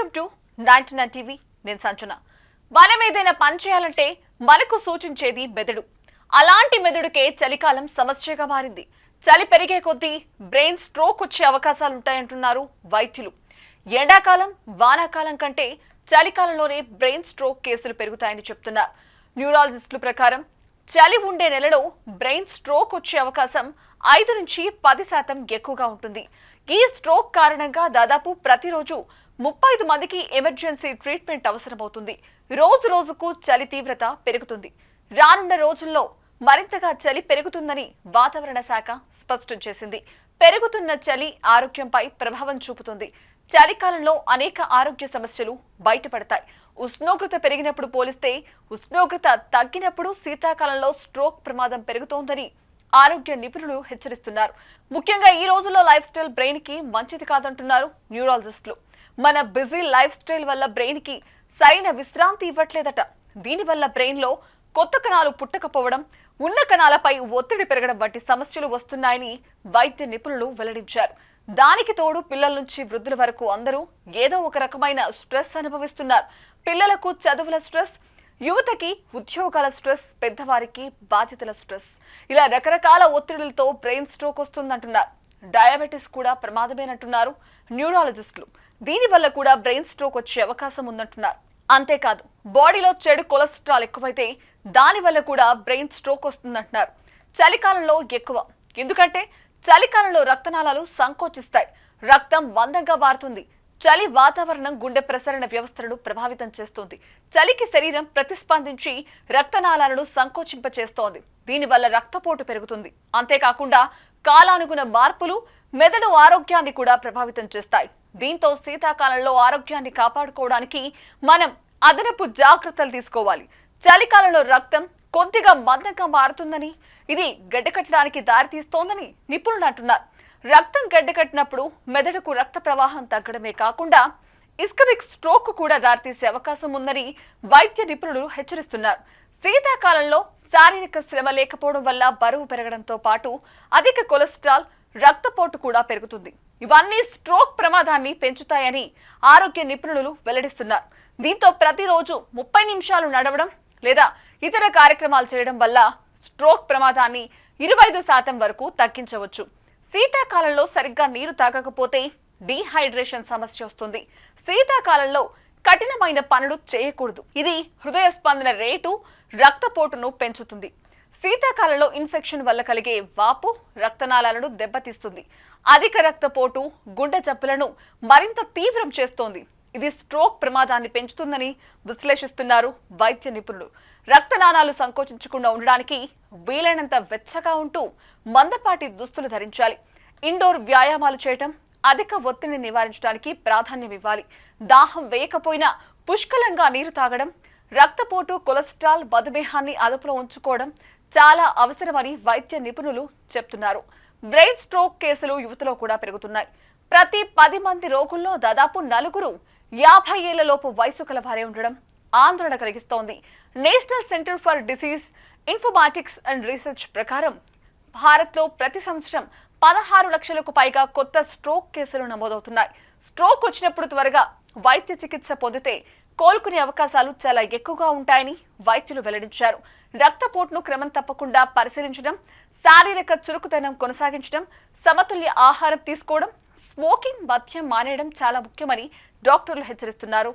Welcome to 99 TV. నేను సంచన. మనం ఏదైనా పని చేయాలంటే మనకు సూచించేది మెదడు. అలాంటి మెదడుకే చలికాలం సమస్యగా మారింది. చలి పెరిగే కొద్దీ బ్రెయిన్ స్ట్రోక్ వచ్చే అవకాశాలు ఉంటాయంటున్నారు వైద్యులు. ఎండాకాలం, వానాకాలం కంటే చలికాలంలోనే బ్రెయిన్ స్ట్రోక్ కేసులు పెరుగుతాయని చెప్తున్నారు. న్యూరాలజిస్టుల ప్రకారం చలి ఉండే నెలలో బ్రెయిన్ స్ట్రోక్ వచ్చే అవకాశం 5 నుంచి 10% ఎక్కువగా ఉంటుంది. ఈ స్ట్రోక్ కారణంగా దాదాపు ప్రతిరోజు 35 మందికి ఎమర్జెన్సీ ట్రీట్మెంట్ అవసరమవుతుంది. రోజు రోజుకు చలి తీవ్రత పెరుగుతుంది. రానున్న రోజుల్లో మరింతగా చలి పెరుగుతుందని వాతావరణ శాఖ స్పష్టం చేసింది. పెరుగుతున్న చలి ఆరోగ్యంపై ప్రభావం చూపుతుంది. చలికాలంలో అనేక ఆరోగ్య సమస్యలు బయటపడతాయి. ఉష్ణోగ్రత పెరిగినప్పుడు పోలిస్తే ఉష్ణోగ్రత తగ్గినప్పుడు శీతాకాలంలో స్ట్రోక్ ప్రమాదం పెరుగుతోందని ఆరోగ్య నిపుణులు హెచ్చరిస్తున్నారు. ముఖ్యంగా ఈ రోజుల్లో లైఫ్ స్టైల్ బ్రెయిన్ కి మంచిది కాదంటున్నారు న్యూరాలజిస్టులు. మన బిజీ లైఫ్ స్టైల్ వల్ల బ్రెయిన్ కి సరైన విశ్రాంతి ఇవ్వట్లేదట. దీనివల్ల బ్రెయిన్ లో కొత్త కణాలు పుట్టకపోవడం, ఉన్న కణాలపై ఒత్తిడి పెరగడం వంటి సమస్యలు వస్తున్నాయని వైద్య నిపుణులు వెల్లడించారు. దానికి తోడు పిల్లల నుంచి వృద్ధుల వరకు అందరూ ఏదో ఒక రకమైన స్ట్రెస్ అనుభవిస్తున్నారు. పిల్లలకు చదువుల స్ట్రెస్, యువతకి ఉద్యోగాల స్ట్రెస్, పెద్దవారికి బాధ్యతల స్ట్రెస్, ఇలా రకరకాల ఒత్తిడులతో బ్రెయిన్ స్ట్రోక్ వస్తుందంటున్నారు. డయాబెటీస్ కూడా ప్రమాదమేనంటున్నారు న్యూరాలజిస్టులు. దీనివల్ల కూడా బ్రెయిన్ స్ట్రోక్ వచ్చే అవకాశం ఉందంటున్నారు. అంతేకాదు, బాడీలో చెడు కొలెస్ట్రాల్ ఎక్కువైతే దానివల్ల కూడా బ్రెయిన్ స్ట్రోక్ వస్తుందంటున్నారు. చలికాలంలో ఎక్కువ, ఎందుకంటే చలికాలంలో రక్తనాళాలు సంకోచిస్తాయి, రక్తం మందంగా మారుతుంది. చలి వాతావరణం గుండె ప్రసరణ వ్యవస్థలను ప్రభావితం చేస్తుంది. చలికి శరీరం ప్రతిస్పందించి రక్తనాళాలను సంకోచింపచేస్తోంది. దీనివల్ల రక్తపోటు పెరుగుతుంది. అంతేకాకుండా కాలానుగుణ మార్పులు మెదడు ఆరోగ్యాన్ని కూడా ప్రభావితం చేస్తాయి. దీంతో శీతాకాలంలో ఆరోగ్యాన్ని కాపాడుకోవడానికి మనం అదనపు జాగ్రత్తలు తీసుకోవాలి. చలికాలంలో రక్తం కొద్దిగా మందంగా మారుతుందని, ఇది గడ్డకట్టడానికి దారితీస్తోందని నిపుణులు అంటున్నారు. రక్తం గడ్డకట్టినప్పుడు మెదడుకు రక్త ప్రవాహం తగ్గడమే కాకుండా ఇస్కెమిక్ స్ట్రోక్ కూడా దారితీసే అవకాశం ఉందని వైద్య నిపుణులు హెచ్చరిస్తున్నారు. శీతాకాలంలో శారీరక శ్రమ లేకపోవడం వల్ల బరువు పెరగడంతో పాటు అధిక కొలెస్ట్రాల్, రక్తపోటు కూడా పెరుగుతుంది. ఇవన్నీ స్ట్రోక్ ప్రమాదాన్ని పెంచుతాయని ఆరోగ్య నిపుణులు వెల్లడిస్తున్నారు. దీంతో ప్రతిరోజు 30 నిమిషాలు నడవడం లేదా ఇతర కార్యక్రమాలు చేయడం వల్ల స్ట్రోక్ ప్రమాదాన్ని 25% వరకు తగ్గించవచ్చు. శీతాకాలంలో సరిగ్గా నీరు తాగకపోతే డీహైడ్రేషన్ సమస్య వస్తుంది. శీతాకాలంలో కఠినమైన పనులు చేయకూడదు. ఇది హృదయ స్పందన రేటు, రక్తపోటును పెంచుతుంది. శీతాకాలంలో ఇన్ఫెక్షన్ వల్ల కలిగే వాపు రక్తనాళాలను దెబ్బతీస్తుంది. అధిక రక్తపోటు గుండె జబ్బులను మరింత తీవ్రం చేస్తోంది. ఇది స్ట్రోక్ ప్రమాదాన్ని పెంచుతుందని విశ్లేషిస్తున్నారు వైద్య నిపుణులు. రక్తనాళాలు సంకోచించకుండా ఉండడానికి వీలైనంత వెచ్చగా ఉంటూ మందపాటి దుస్తులు ధరించాలి. ఇండోర్ వ్యాయామాలు చేయటం, అధిక ఒత్తిడిని నివారించడానికి ప్రాధాన్యం ఇవ్వాలి. దాహం వేయకపోయినా పుష్కలంగా నీరు తాగడం, రక్తపోటు, కొలెస్ట్రాల్, మధుమేహాన్ని అదుపులో ఉంచుకోవడం చాలా అవసరమని వైద్య నిపుణులు చెప్తున్నారు. బ్రెయిన్ స్ట్రోక్ కేసులు యువతలో కూడా పెరుగుతున్నాయి. ప్రతి 10 మంది రోగుల్లో దాదాపు 4 50 ఏళ్లలోపు వయసు కల వారే ఉండడం ఆందోళన కలిగిస్తోంది. National centre for disease informatics and research ప్రకారం భారత్లో ప్రతి సంవత్సరం 16 లక్షలకు పైగా కొత్త స్ట్రోక్ కేసులు నమోదవుతున్నాయి. స్ట్రోక్ వచ్చినప్పుడు త్వరగా వైద్య చికిత్స పొందితే కోలుకునే అవకాశాలు చాలా ఎక్కువగా ఉంటాయని వైద్యులు వెల్లడించారు. రక్తపోటును క్రమం తప్పకుండా పరిశీలించడం, శారీరక చురుకుతనం కొనసాగించడం, సమతుల్య ఆహారం తీసుకోవడం, స్మోకింగ్, మద్యం మానేయడం చాలా ముఖ్యమని డాక్టర్లు హెచ్చరిస్తున్నారు.